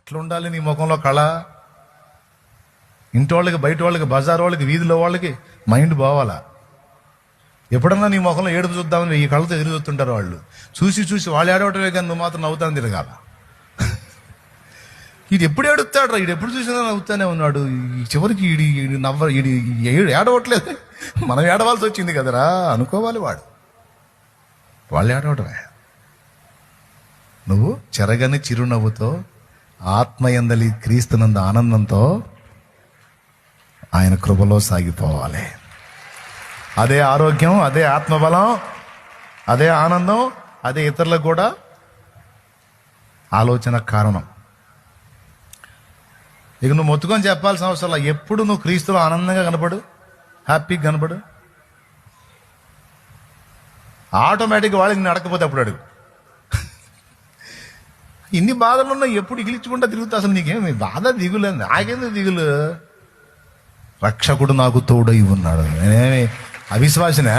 ఎట్లుండాలి నీ ముఖంలో కళ? ఇంటి వాళ్ళకి, బయట వాళ్ళకి, బజార్ వాళ్ళకి, వీధిలో వాళ్ళకి మైండ్ పోవాలా? ఎప్పుడన్నా నీ ముఖంలో ఏడుపు చూద్దామని ఈ కళ్ళతో ఎదురు చూస్తుంటారు వాళ్ళు. చూసి చూసి వాళ్ళు ఏడవటమే కానీ నువ్వు మాత్రం నవ్వుతాను తిరగాల. ఈడు ఎప్పుడు ఏడుస్తాడు రా, ఈడు ఎప్పుడు చూసినా నవ్వుతానే ఉన్నాడు. చివరికి ఈడి నవ్వ ఈడి ఏడవట్లేదు, మనం ఏడవాల్సి వచ్చింది కదరా అనుకోవాలి. వాళ్ళు ఏడవటమే. నువ్వు చెరగని చిరునవ్వుతో ఆత్మయందలి క్రీస్తునందు ఆనందంతో ఆయన కృపలో సాగిపోవాలి. అదే ఆరోగ్యం, అదే ఆత్మబలం, అదే ఆనందం, అదే ఇతరులకు కూడా ఆలోచన కారణం. ఇక నువ్వు మొత్తుకొని చెప్పాల్సిన అవసరం. ఎప్పుడు నువ్వు క్రీస్తులో ఆనందంగా కనపడు, హ్యాపీగా కనపడు, ఆటోమేటిక్గా వాళ్ళకి నేను అడగకపోతే అప్పుడు అడుగు. ఇన్ని బాధలు ఉన్నాయి, ఎప్పుడు ఇగిలించుకుంటా తిరుగుతా. అసలు నీకేమి బాధ, దిగులు? నాకేంది దిగులు? రక్షకుడు నాకు తోడై ఉన్నాడు. నేనేమి అవిశ్వాసినా?